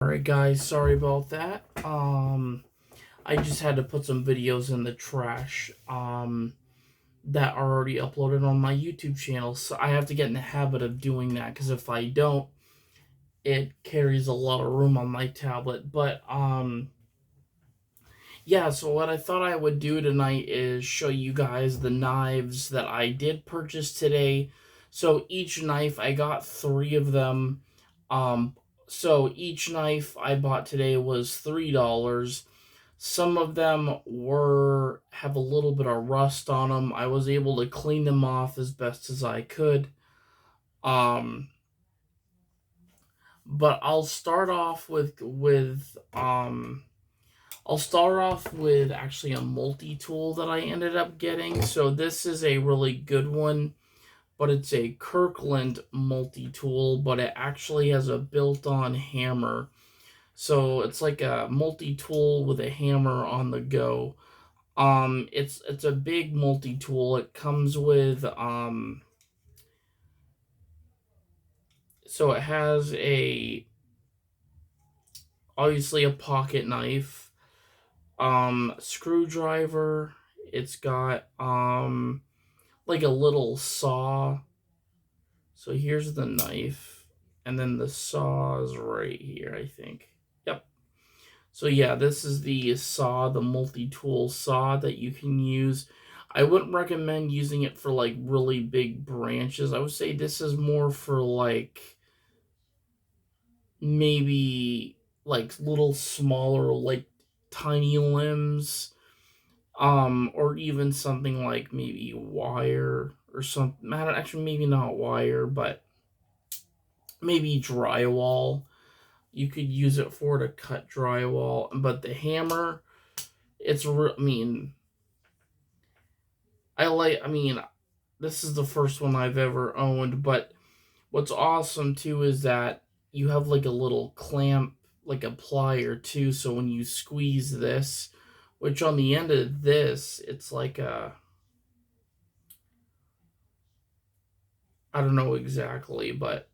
Alright guys, sorry about that. I just had to put some videos in the trash that are already uploaded on my YouTube channel. So I have to get in the habit of doing that because if I don't, it carries a lot of room on my tablet. But yeah, so what I thought I would do tonight is show you guys the knives that I did purchase today. So each knife, I got 3 of them. Um, so each knife I bought today was $3. Some of them have a little bit of rust on them. I was able to clean them off as best as I could. Um, but I'll start off with actually a multi-tool that I ended up getting. So this is a really good one, but it's a Kirkland multi-tool, but it actually has a built-on hammer. So it's like a multi-tool with a hammer on the go. It's a big multi-tool. It comes with so it has obviously a pocket knife, screwdriver. It's got like a little saw. So here's the knife, and then the saw is right here, I think. Yep. So yeah, this is the saw, the multi-tool saw that you can use. I wouldn't recommend using it for like really big branches. I would say this is more for like maybe like little smaller, like tiny limbs, or even something like maybe wire or something. Actually, maybe not wire, but maybe drywall. You could use it for to cut drywall, but the hammer, I mean, I mean, this is the first one I've ever owned, but what's awesome too is that you have like a little clamp, like a plier too, so when you squeeze this, which on the end of this, it's like I don't know exactly, but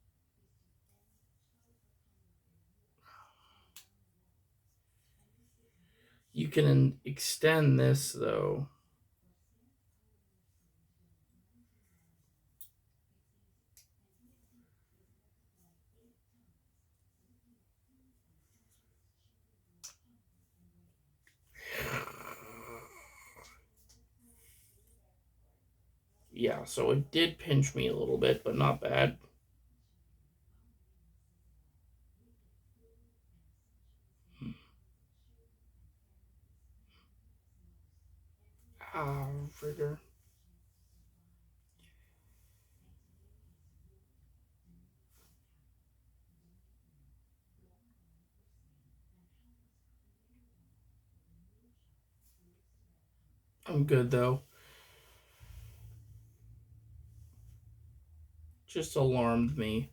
you can extend this though. Yeah, so it did pinch me a little bit, but not bad. Ah, trigger. I'm good though. Just alarmed me.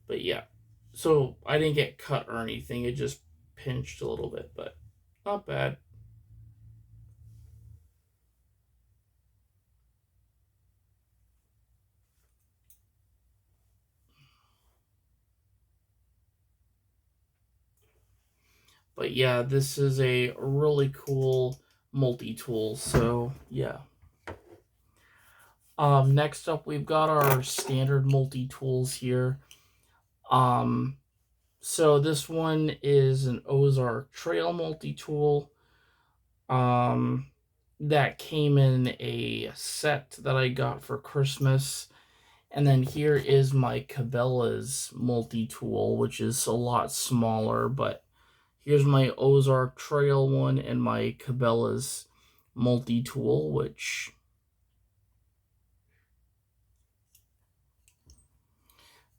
But yeah. So I didn't get cut or anything. It just pinched a little bit, but not bad. But yeah, this is a really cool multi-tool. So yeah. Next up we've got our standard multi-tools here. Um, so this one is an Ozark Trail multi-tool. Um, that came in a set that I got for Christmas. And then here is my Cabela's multi-tool, which is a lot smaller, but here's my Ozark Trail one and my Cabela's multi-tool, which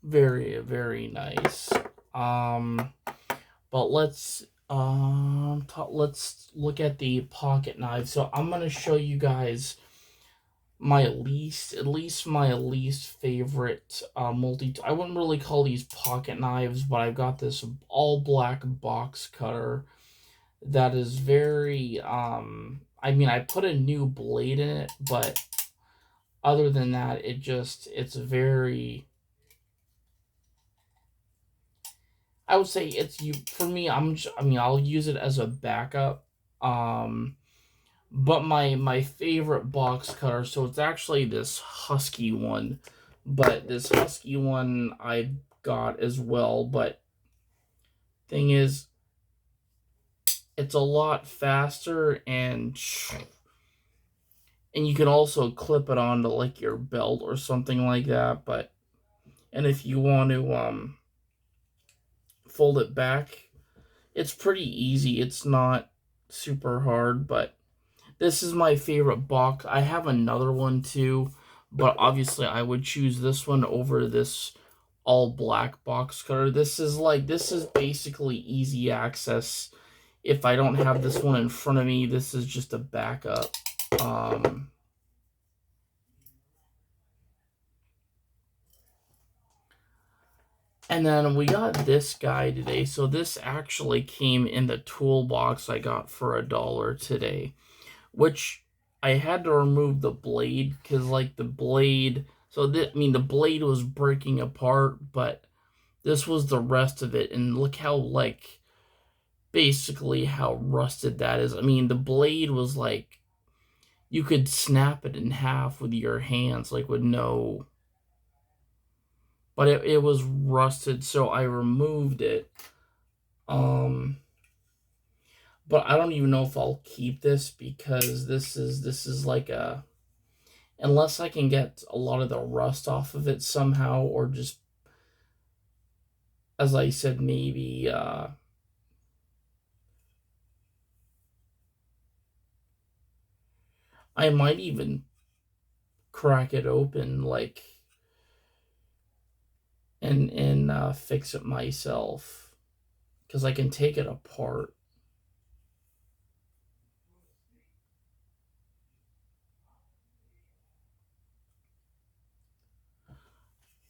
very, very nice. Um, but let's look at the pocket knife. So I'm gonna show you guys at least my least favorite I wouldn't really call these pocket knives, but I've got this all black box cutter that is very I mean, I put a new blade in it, but other than that, it's very I would say it's you for me. I mean, I'll use it as a backup. Um, but my favorite box cutter. So it's actually this Husky one, but this Husky one I got as well. But thing is, it's a lot faster and you can also clip it onto like your belt or something like that. But and if you want to fold it back, it's pretty easy. It's not super hard, but this is my favorite box. I have another one too, but obviously I would choose this one over this all black box cutter. This is basically easy access. If I don't have this one in front of me, this is just a backup. Um, and then we got this guy today. So this actually came in the toolbox I got for $1 today, which I had to remove the blade because like the blade. So I mean the blade was breaking apart, but this was the rest of it, and look how like basically how rusted that is. I mean the blade was like you could snap it in half with your hands, like with no. But it was rusted, so I removed it. Um, but I don't even know if I'll keep this because this is like a unless I can get a lot of the rust off of it somehow, or just as I said, maybe I might even crack it open like and fix it myself because I can take it apart.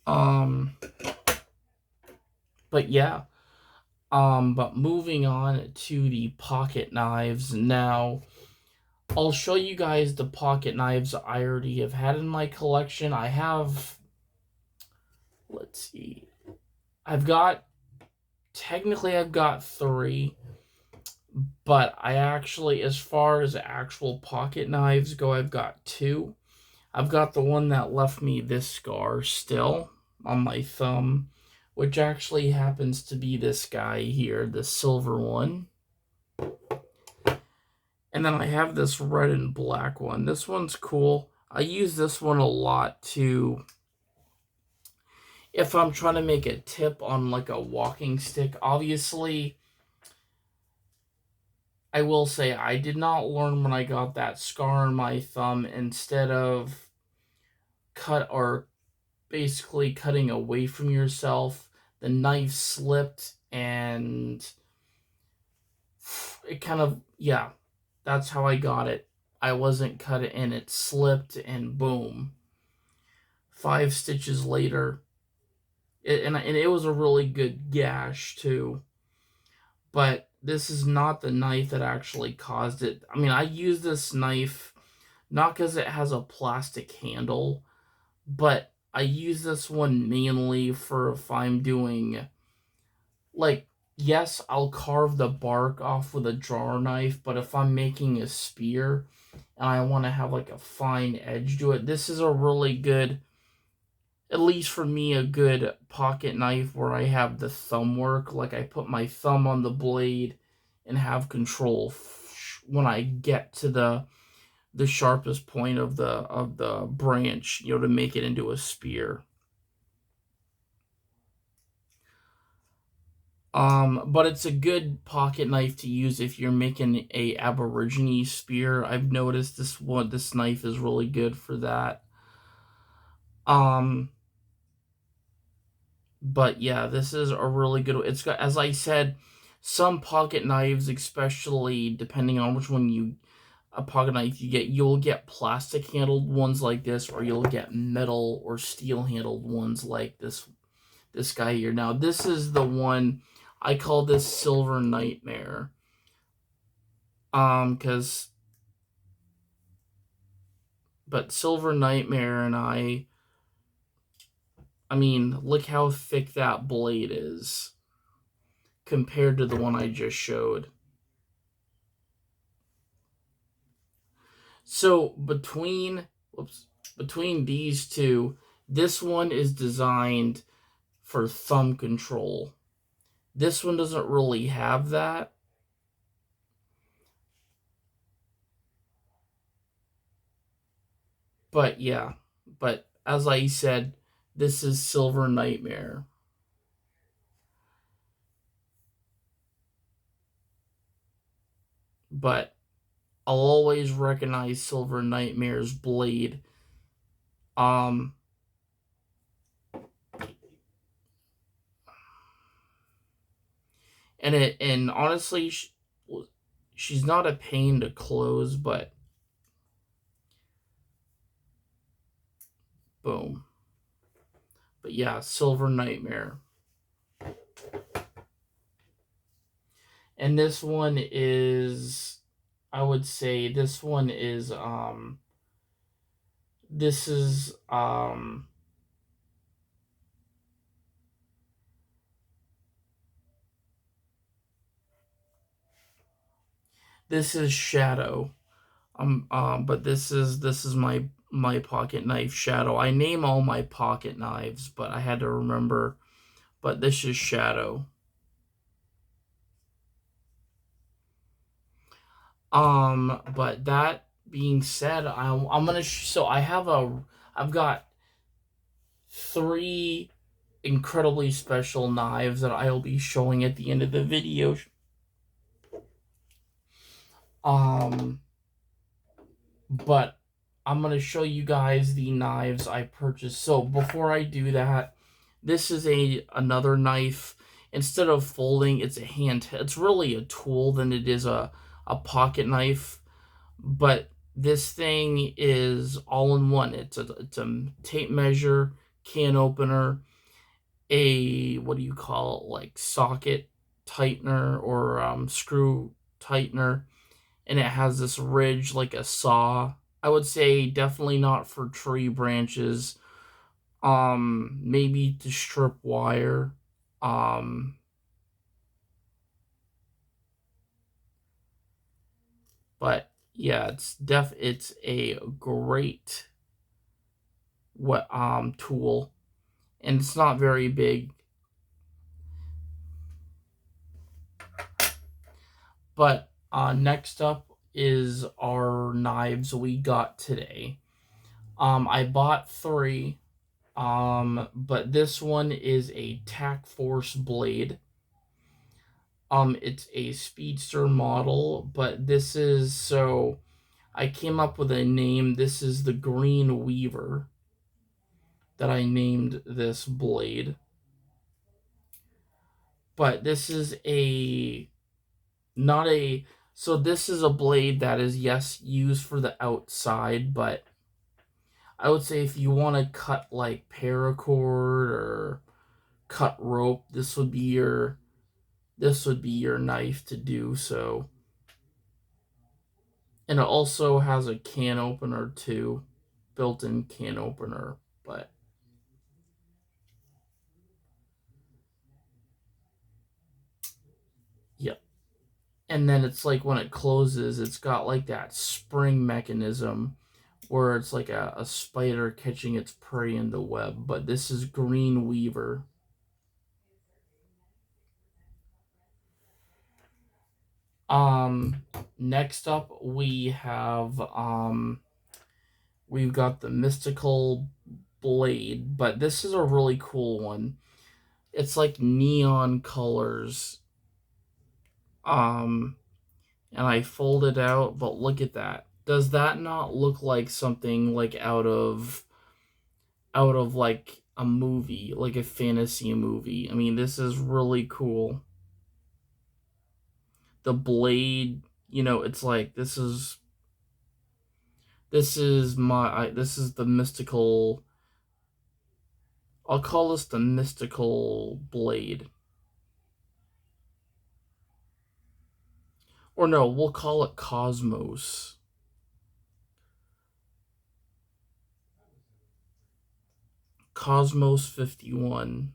Um, but yeah. But moving on to the pocket knives now. I'll show you guys the pocket knives I already have had in my collection. I have, let's see, I've got, technically I've got 3, but I actually, as far as actual pocket knives go, I've got 2. I've got the one that left me this scar still on my thumb, which actually happens to be this guy here, the silver one. And then I have this red and black one. This one's cool. I use this one a lot too. If I'm trying to make a tip on like a walking stick, obviously, I will say I did not learn when I got that scar on my thumb. Instead of cut or basically cutting away from yourself, the knife slipped and it kind of, yeah, that's how I got it. I wasn't cut it and it slipped and boom. 5 stitches later, and it was a really good gash too. But this is not the knife that actually caused it. I mean, I use this knife not because it has a plastic handle, but I use this one mainly for if I'm doing, like, yes, I'll carve the bark off with a drawer knife, but if I'm making a spear and I want to have like a fine edge to it, this is a really good, at least for me, a good pocket knife where I have the thumb work. Like I put my thumb on the blade and have control when I get to the sharpest point of the branch, you know, to make it into a spear. But it's a good pocket knife to use if you're making a Aborigine spear. I've noticed this knife is really good for that. Um, but yeah, this is a really good. It's got, as I said, some pocket knives, especially depending on which one you a pocket knife you get, you'll get plastic handled ones like this, or you'll get metal or steel handled ones like this guy here. Now this is the one I call this Silver Nightmare. Because but Silver Nightmare and I mean, look how thick that blade is. compared to the one I just showed. So between these two, this one is designed for thumb control. This one doesn't really have that. But yeah, but as I said, this is Silver Nightmare. But I'll always recognize Silver Nightmare's blade. And honestly, she's not a pain to close, but boom. But yeah, Silver Nightmare. And this one is, I would say this one is this is this is Shadow. But this is my pocket knife Shadow. I name all my pocket knives, but I had to remember. But this is Shadow. But that being said, I'm gonna so I've got 3 incredibly special knives that I'll be showing at the end of the video. But I'm gonna show you guys the knives I purchased. So before I do that, this is another knife. Instead of folding, it's a hand. It's really a tool than it is a pocket knife. But this thing is all in one. It's a tape measure, can opener, a what do you call it, like socket tightener or screw tightener, and it has this ridge like a saw. I would say definitely not for tree branches. Maybe to strip wire. Um, but yeah, it's a great tool, and it's not very big. But next up is our knives we got today. I bought 3. But this one is a Tac Force blade. It's a speedster model, but this is so I came up with a name. This is the Green Weaver that I named this blade. But this is not a so this is a blade that is, yes, used for the outside, but I would say if you want to cut like paracord or cut rope, this would be your knife to do so. And it also has a can opener too, built-in can opener, but yep. And then it's like when it closes, it's got like that spring mechanism where it's like a spider catching its prey in the web. But this is Green Weaver. Next up we've got the Mystical Blade, but this is a really cool one. It's like neon colors. Um, and I fold it out, but look at that. Does that not look like something like out of like a movie, like a fantasy movie? I mean, this is really cool. The blade, it's like this is the mystical. I'll call this the Mystical Blade. Or no, we'll call it Cosmos. Cosmos 51.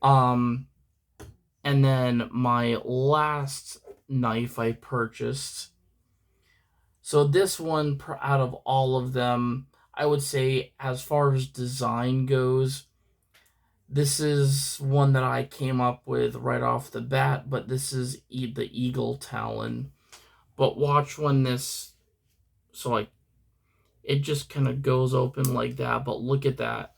Um, and then my last knife I purchased. So this one, out of all of them, I would say as far as design goes, this is one that I came up with right off the bat, but this is the Eagle Talon. But watch when this, so like, it just kind of goes open like that, but look at that.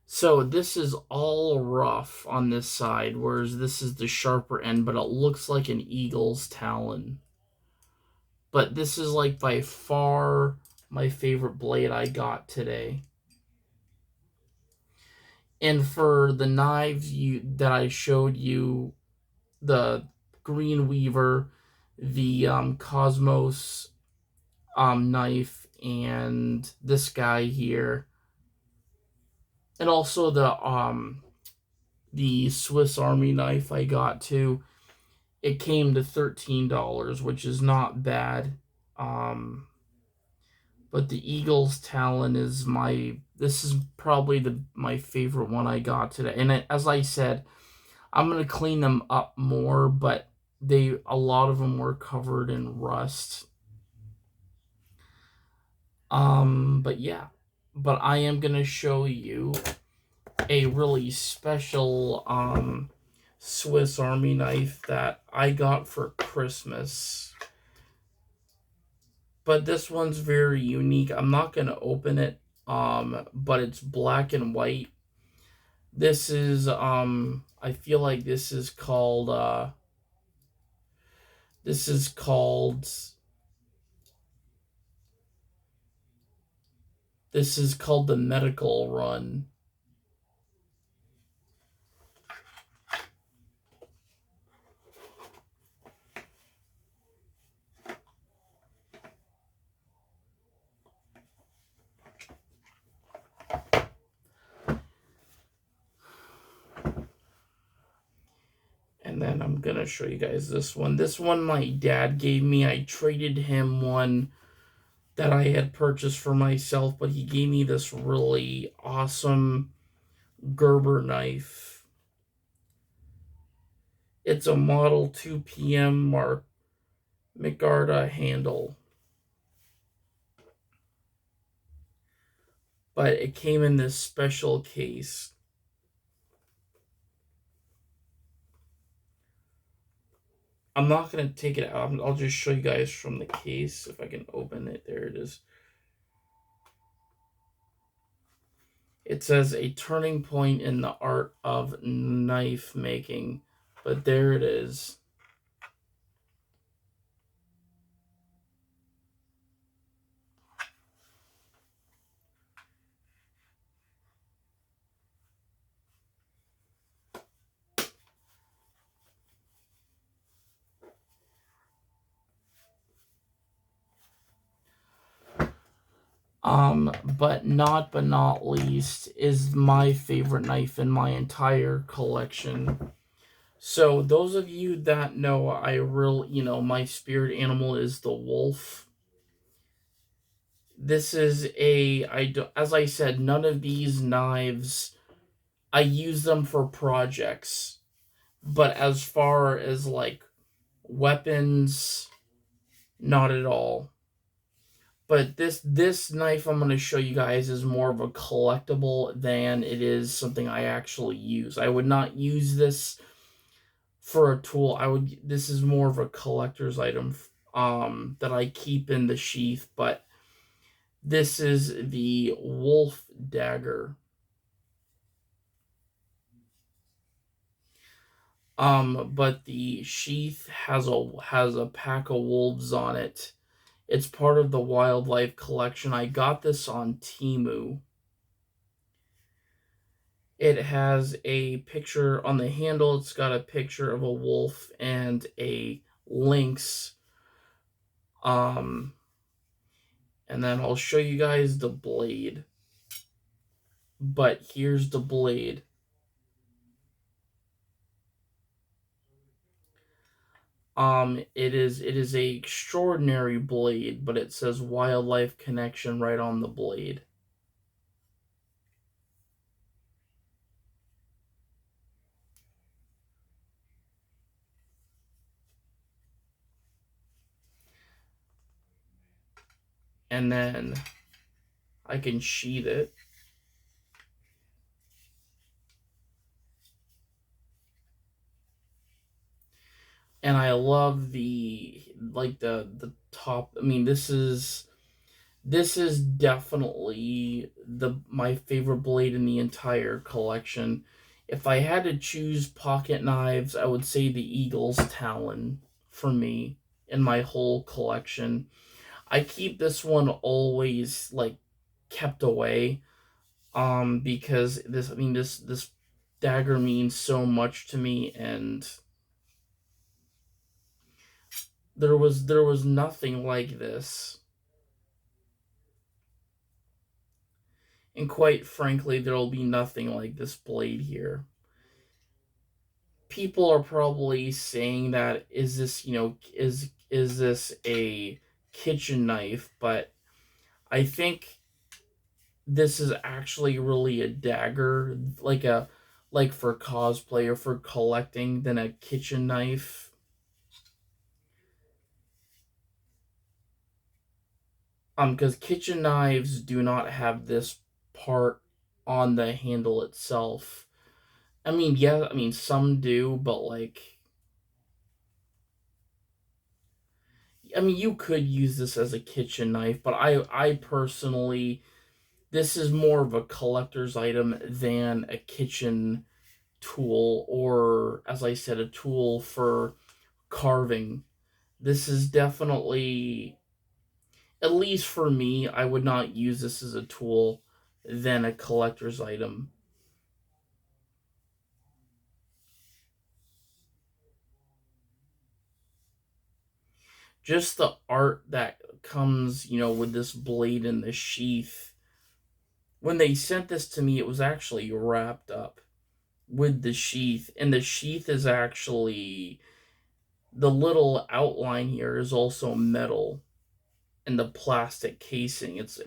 So this is all rough on this side, whereas this is the sharper end, but it looks like an eagle's talon. But this is like by far my favorite blade I got today. And for the knives that I showed you, the Green Weaver, the Cosmos knife, and this guy here, and also the Swiss Army knife I got too. It came to $13, which is not bad. But the Eagle's Talon is this is probably my favorite one I got today. And as I said, I'm gonna clean them up more, but a lot of them were covered in rust. But yeah, but I am gonna show you a really special Swiss Army knife that I got for Christmas. But this one's very unique. I'm not gonna open it, but it's black and white. This is I feel like this is called this is called the medical run. And then I'm gonna show you guys this one. This one my dad gave me. I traded him one that I had purchased for myself, but he gave me this really awesome Gerber knife. It's a Model 2 PM Mark Micarta handle. But it came in this special case. I'm not going to take it out. I'll just show you guys from the case if I can open it. There it is. It says a turning point in the art of knife making. But there it is. But not least is my favorite knife in my entire collection. So those of you that know, my spirit animal is the wolf. This is as I said, none of these knives, I use them for projects. But as far as like weapons, not at all. But this knife I'm going to show you guys is more of a collectible than it is something I actually use. I would not use this for a tool. This is more of a collector's item that I keep in the sheath, but this is the Wolf Dagger. But the sheath has a pack of wolves on it. It's part of the wildlife collection. I got this on Temu. It has a picture on the handle. It's got a picture of a wolf and a lynx. And then I'll show you guys the blade. But here's the blade. It is a extraordinary blade, but it says Wildlife Connection right on the blade. and then I can sheath it. And I love the top. I mean, this is definitely my favorite blade in the entire collection. If I had to choose pocket knives, I would say the Eagle's Talon for me in my whole collection. I keep this one always like kept away because this dagger means so much to me, and there was nothing like this. And quite frankly, there'll be nothing like this blade here. People are probably saying that is this, is this a kitchen knife, but I think this is actually really a dagger, like for cosplay or for collecting than a kitchen knife. Because kitchen knives do not have this part on the handle itself. I mean, yeah, I mean some do, but like, I mean, you could use this as a kitchen knife, but I personally, this is more of a collector's item than a kitchen tool, or as I said, a tool for carving. This is definitely, at least for me, I would not use this as a tool than a collector's item. Just the art that comes, with this blade and the sheath. When they sent this to me, it was actually wrapped up with the sheath, and the sheath is actually, the little outline here is also metal in the plastic casing. It's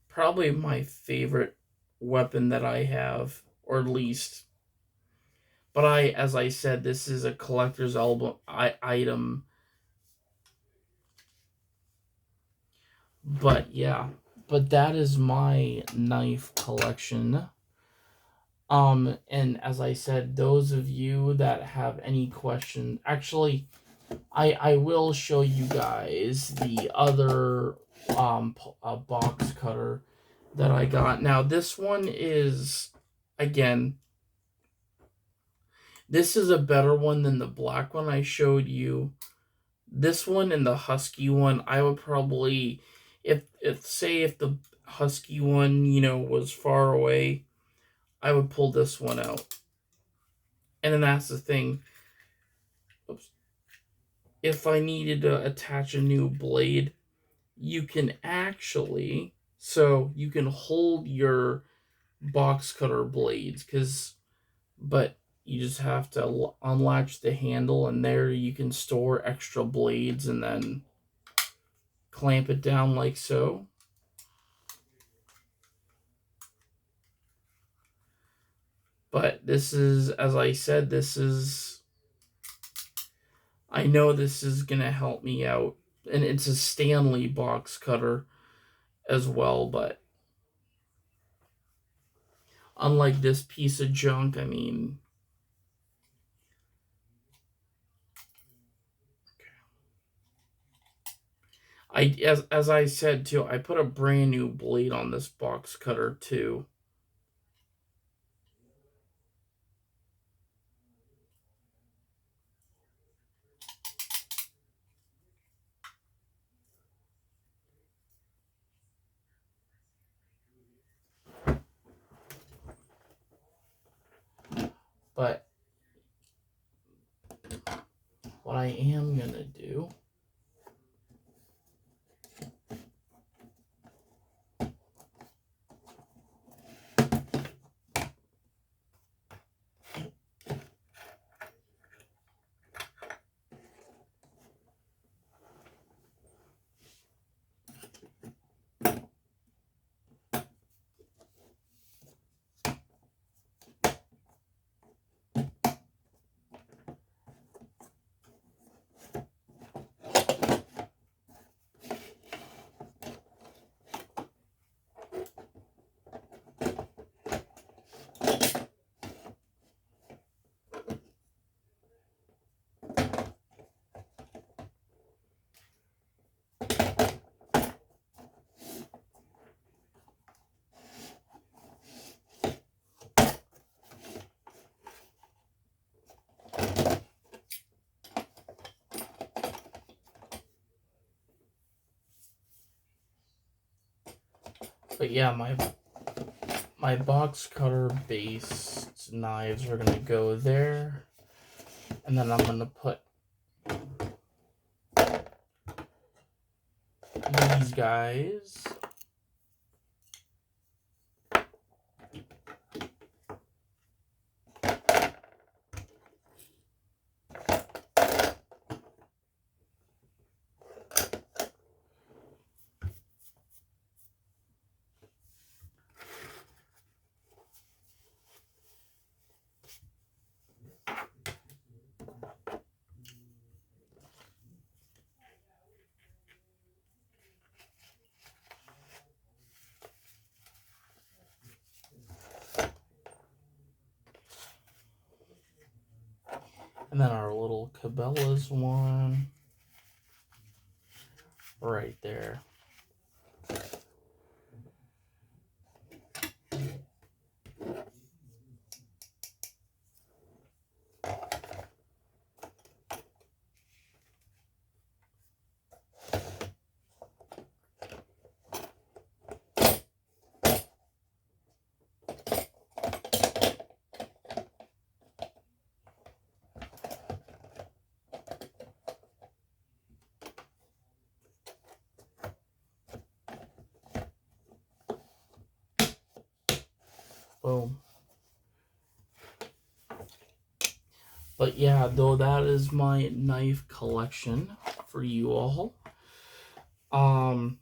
probably my favorite weapon that I have, or at least. But as I said, this is a collector's item. But yeah, but that is my knife collection. And as I said, those of you that have any questions, actually, I will show you guys the other box cutter that I got. Now this one is, again, this is a better one than the black one I showed you. This one and the husky one, I would probably, if the husky one, was far away, I would pull this one out. And then that's the thing. Oops. If I needed to attach a new blade, you can actually, so you can hold your box cutter blades, but you just have to unlatch the handle, and there you can store extra blades and then clamp it down like so. But this is, as I said, I know this is going to help me out. And it's a Stanley box cutter as well, but unlike this piece of junk, I mean, as I said too, I put a brand new blade on this box cutter too. But what I am gonna do, But yeah, my box cutter based knives are gonna go there, and then I'm gonna put these guys and then our little Cabela's one right there. Boom. But yeah, though that is my knife collection for you all. Um,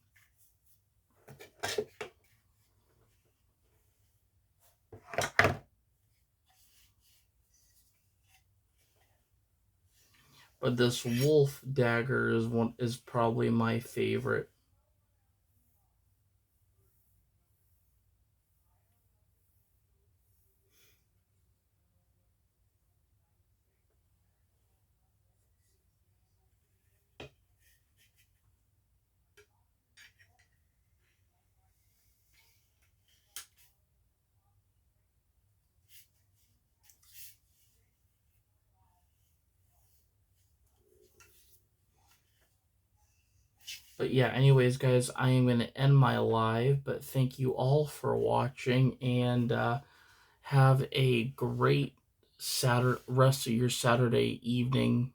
but this wolf dagger is probably my favorite. But yeah, anyways, guys, I am going to end my live, but thank you all for watching, and have a great rest of your Saturday evening.